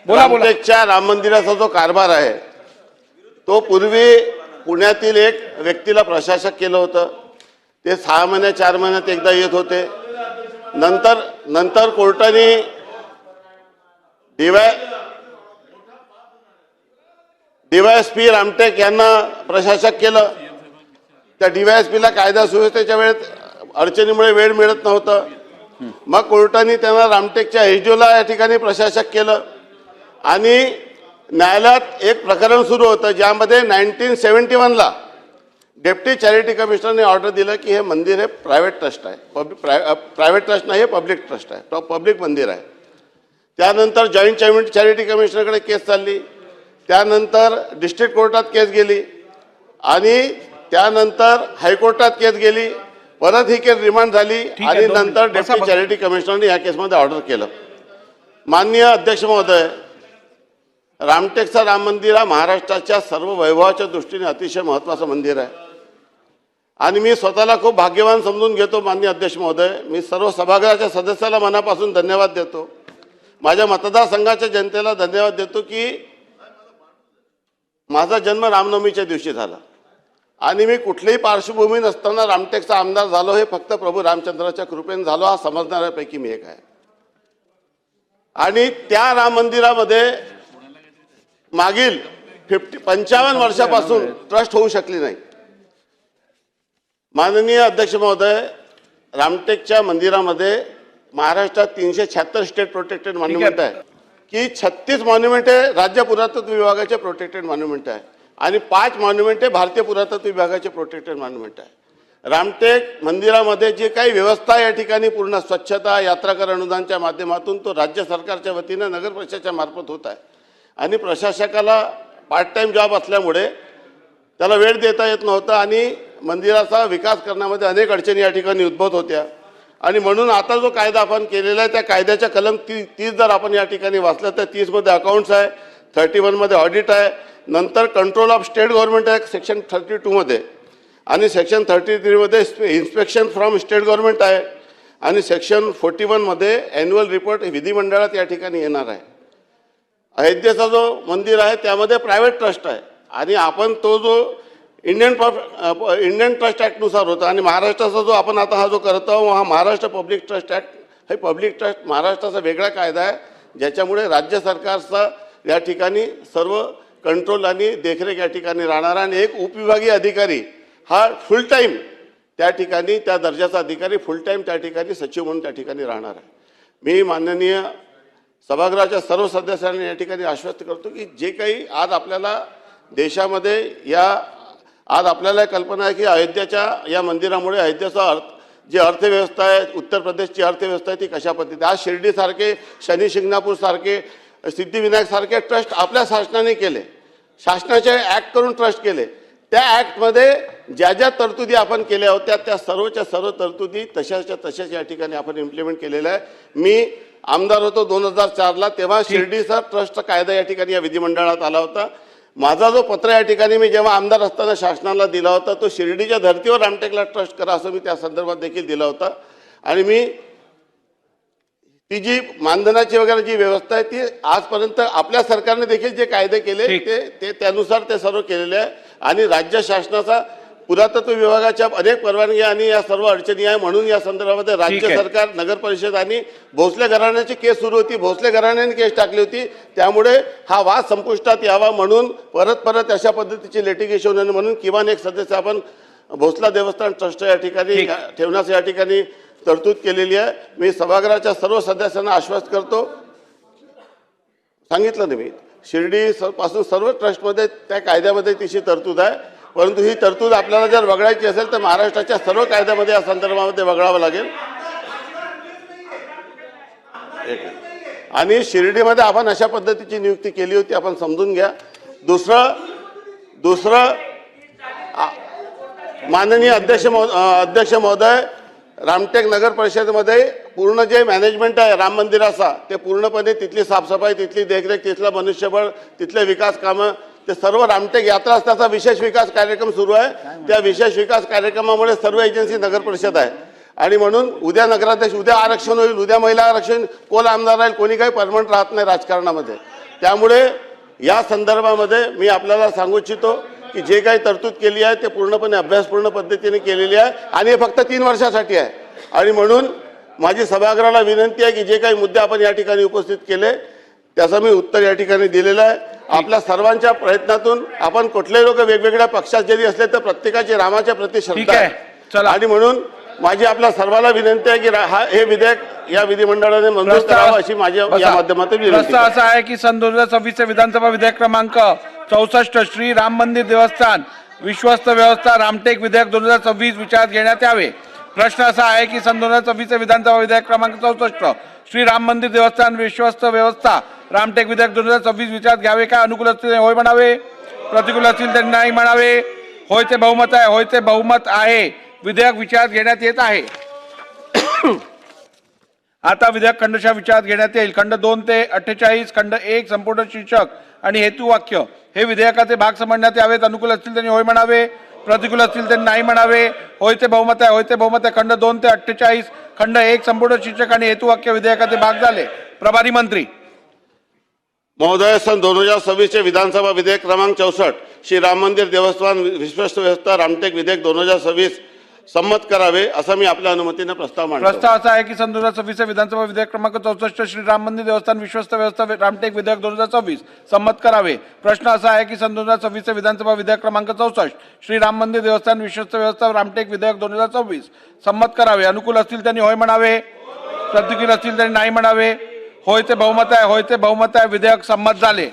बोला बोला. रामटेकच्या राम मंदिराचा जो कारभार आहे तो पूर्वी पुण्यातील एक व्यक्तीला प्रशासक केलं होतं. ते 6 महिने 4 महिन्यात एकदा येत होते. नंतर कोर्टाने DYSP रामटेक यांना प्रशासक केलं. त्या DYSPला कायदा सुव्यवस्थेच्या वेळेत अडचणीमुळे वेळ मिळत नव्हतं. मग कोर्टाने त्यांना रामटेकच्या SDOला या ठिकाणी प्रशासक केलं आणि न्यायालयात एक प्रकरण सुरू होतं ज्यामध्ये 1971ला डेप्टी चॅरिटी कमिशनरने ऑर्डर दिलं की हे मंदिर हे प्रायव्हेट ट्रस्ट आहे. प्रायव्हेट ट्रस्ट नाही, हे पब्लिक ट्रस्ट आहे, तो पब्लिक मंदिर आहे. त्यानंतर जॉईंट चॅरिटी कमिशनरकडे केस चालली. त्यानंतर डिस्ट्रिक्ट कोर्टात केस गेली आणि त्यानंतर हायकोर्टात केस गेली. परत ही केस रिमांड झाली आणि नंतर डेप्टी चॅरिटी कमिशनरने या केसमध्ये ऑर्डर केलं. माननीय अध्यक्ष महोदय, रामटेकचा राम मंदिर हा महाराष्ट्राच्या सर्व वैभवाच्या दृष्टीने अतिशय महत्त्वाचं मंदिर आहे आणि मी स्वतःला खूप भाग्यवान समजून घेतो. माननीय अध्यक्ष महोदय, मी सर्व सभागृहाच्या सदस्याला मनापासून धन्यवाद देतो. माझ्या मतदारसंघाच्या जनतेला धन्यवाद देतो की माझा जन्म रामनवमीच्या दिवशी झाला आणि मी कुठलीही पार्श्वभूमी नसताना रामटेकचा आमदार झालो. हे फक्त प्रभू रामचंद्राच्या कृपेने झालो, हा समजणाऱ्यापैकी मी एक आहे. आणि त्या राम मंदिरामध्ये मागील 55 वर्षापासून ट्रस्ट होऊ शकली नाही. माननीय अध्यक्ष महोदय, रामटेकच्या मंदिरामध्ये महाराष्ट्रात 376 स्टेट प्रोटेक्टेड मॉन्युमेंट आहे की 36 मॉन्युमेंट आहे राज्य पुरातत्व विभागाचे प्रोटेक्टेड मॉन्युमेंट आहे आणि 5 मॉन्युमेंट भारतीय पुरातत्व विभागाचे प्रोटेक्टेड मॉन्युमेंट आहे. रामटेक मंदिरामध्ये जे काही व्यवस्था या ठिकाणी पूर्ण स्वच्छता यात्राकर अनुदानच्या माध्यमातून तो राज्य सरकारच्या वतीने नगर परिषदेच्या मार्फत होत आहे आणि प्रशासकाला पार्ट टाइम जॉब असल्यामुळे त्याला वेळ देता येत नव्हता आणि मंदिराचा विकास करण्यामध्ये अनेक अडचणी या ठिकाणी उद्भवत होत्या. आणि म्हणून आता जो कायदा आपण केलेला आहे त्या कायद्याच्या कलम 30 जर आपण या ठिकाणी वाचलं तर 30 मध्ये अकाउंट्स आहे, 31 मध्ये ऑडिट आहे, नंतर कंट्रोल ऑफ स्टेट गव्हर्नमेंट आहे सेक्शन 32 मध्ये आणि सेक्शन 33 मध्ये इन्स्पेक्शन फ्रॉम स्टेट गव्हर्नमेंट आहे आणि सेक्शन 41 मध्ये ॲन्युअल रिपोर्ट विधिमंडळात या ठिकाणी येणार आहे. अयोध्येचा जो मंदिर आहे त्यामध्ये प्रायव्हेट ट्रस्ट आहे आणि आपण तो जो इंडियन ट्रस्ट ॲक्टनुसार होता आणि महाराष्ट्राचा जो आपण आता हा जो करत आहोत हा महाराष्ट्र पब्लिक ट्रस्ट ॲक्ट, हे पब्लिक ट्रस्ट महाराष्ट्राचा वेगळा कायदा आहे ज्याच्यामुळे राज्य सरकारचा या ठिकाणी सर्व कंट्रोल आणि देखरेख या ठिकाणी राहणार आणि एक उपविभागीय अधिकारी हा फुल टाईम त्या ठिकाणी त्या दर्जाचा अधिकारी फुल टाईम त्या ठिकाणी सचिव म्हणून त्या ठिकाणी राहणार आहे. मी माननीय सभागृहाच्या सर्व सदस्यांना या ठिकाणी आश्वस्त करतो की जे काही आज आपल्याला देशामध्ये आज आपल्याला कल्पना आहे की अयोध्येच्या या मंदिरामुळे अयोध्येचा जी अर्थव्यवस्था आहे, उत्तर प्रदेशची अर्थव्यवस्था आहे ती कशा पद्धतीने आज शिर्डीसारखे, शनी शिंगणापूरसारखे, सिद्धिविनायकसारखे ट्रस्ट आपल्या शासनाने केले, शासनाचे ॲक्ट करून ट्रस्ट केले. त्या ॲक्टमध्ये ज्या तरतुदी आपण केल्या होत्या त्या सर्वच्या सर्व तरतुदी तशाच्या तशाच या ठिकाणी आपण इम्प्लिमेंट केलेल्या आहे. मी आमदार होतो 2004ला, तेव्हा शिर्डीचा ट्रस्टचा कायदा या ठिकाणी या विधिमंडळात आला होता. माझा जो पत्र या ठिकाणी मी जेव्हा आमदार असताना शासनाला दिला होता तो शिर्डीच्या धर्तीवर रामटेकला ट्रस्ट करा असं मी त्या संदर्भात देखील दिला होता आणि मी ती जी मानधनाची वगैरे जी व्यवस्था आहे ती आजपर्यंत आपल्या सरकारने देखील जे कायदे केले ते त्यानुसार ते सर्व केलेले आहे आणि राज्य शासनाचा पुरातत्व विभागाच्या अनेक परवानगी आणि या सर्व अडचणी आहे म्हणून या संदर्भामध्ये राज्य सरकार, नगर परिषद आणि भोसले घराण्याची केस सुरू होती. भोसले घराण्याने केस टाकली होती त्यामुळे हा वाद संपुष्टात यावा म्हणून परत अशा पद्धतीची लिटिगेशन आणि म्हणून किमान एक सदस्य आपण भोसला देवस्थान ट्रस्ट या ठिकाणी ठेवण्यास या ठिकाणी तरतूद केलेली आहे. मी सभागृहाच्या सर्व सदस्यांना आश्वस्त करतो, सांगितलं ना मी, शिर्डी पासून सर्व ट्रस्टमध्ये त्या कायद्यामध्ये तिची तरतूद आहे परंतु ही तरतूद आपल्याला जर वगळायची असेल तर महाराष्ट्राच्या सर्व कायद्यामध्ये या संदर्भामध्ये वगळावं लागेल. आणि शिर्डीमध्ये आपण अशा पद्धतीची नियुक्ती केली होती, आपण समजून घ्या. दुसरं माननीय अध्यक्ष महोदय, रामटेक नगर परिषदेमध्ये पूर्ण जे मॅनेजमेंट आहे राम मंदिराचा ते पूर्णपणे तिथली साफसफाई, तिथली देखरेख, तिथलं मनुष्यबळ, तिथले विकास कामं ते सर्व रामटेक यात्रा त्याचा विशेष विकास कार्यक्रम सुरू आहे. त्या विशेष विकास कार्यक्रमामुळे सर्व एजन्सी नगर परिषद आहे आणि म्हणून उद्या नगराध्यक्ष, उद्या आरक्षण होईल, उद्या महिला आरक्षण, कोण आमदार राहील, कोणी काही परमनंट राहत नाही राजकारणामध्ये. त्यामुळे या संदर्भामध्ये मी आपल्याला सांगू इच्छितो की जे काही तरतूद केली आहे ते पूर्णपणे अभ्यासपूर्ण पद्धतीने केलेली आहे आणि हे फक्त 3 वर्षासाठी आहे. आणि म्हणून माझी सभागृहाला विनंती आहे की जे काही मुद्दे आपण या ठिकाणी उपस्थित केले त्याचं मी उत्तर या ठिकाणी दिलेलं आहे. आपल्या सर्वांच्या प्रयत्नातून आपण कुठल्याही लोक वेगवेगळ्या पक्षात जरी असले तर प्रत्येकाची रामाच्या प्रति श्रद्धा आहे. आणि म्हणून माझी आपल्या सर्वांना विनंती आहे की हे विधेयक या विधिमंडळाने मंजूर करावं अशी माझी या माध्यमातून विनंती आहे. असा आहे की सन 2026 विधानसभा विधेयक क्रमांक 64 श्री राम मंदिर देवस्थान विश्वस्त व्यवस्था रामटेक विधेयक 2026 विचारात घेण्यात यावे. प्रश्न असा आहे की सन 2026 विधानसभा विधेयक क्रमांक 64 श्री राम मंदिर देवस्थान विश्वस्त व्यवस्था रामटेक विधेयक 2026 विचारात घ्यावे का? अनुकूल असतील होय म्हणावे, प्रतिकूल असतील तर नाही म्हणावे. होयचे बहुमत आहे, होयचे बहुमत आहे. विधेयक विचारात घेण्यात येत आहे. आता विधेयक खंडशः विचारात घेण्यात येईल. खंड 2 ते 48, खंड 1 संपूर्ण शीर्षक आणि हेतुवाक्य हे विधेयकाचे भाग समजण्यात यावेत. अनुकूल असतील त्यांनी होय म्हणावे, प्रतिकूल असतील त्यांनी नाही म्हणावे. होयचे बहुमत आहे, होयचे बहुमत आहे. खंड 2 ते 48, खंड 1 संपूर्ण शीर्षक आणि हेतुवाक्य विधेयकाचे भाग झाले. प्रभारी मंत्री महोदय, सन 2026 विधानसभा विधेयक क्रमांक 64 श्री राम मंदिर देवस्थान विश्वस्त व्यवस्था रामटेक विधेयक 2026 संमत करावे असा मी आपल्या अनुमतीने प्रस्ताव मांडतो. प्रस्ताव असा आहे की सन 2026 विधानसभा विधेयक क्रमांक 64 श्री राम मंदिर देवस्थान विश्वस्त व्यवस्था रामटेक विधेयक 2026 संमत करावे. प्रश्न असा आहे की सन 2026 विधानसभा विधेयक क्रमांक 64 श्री राम मंदिर देवस्थान विश्वस्त व्यवस्था रामटेक विधेयक 2026 संमत करावे. अनुकूल असतील त्यांनी होय म्हणावे, प्रतिकूल असतील त्यांनी नाही म्हणावे. होयचे बहुमत आहे, होयचे बहुमत आहे. विधेयक संमत झाले.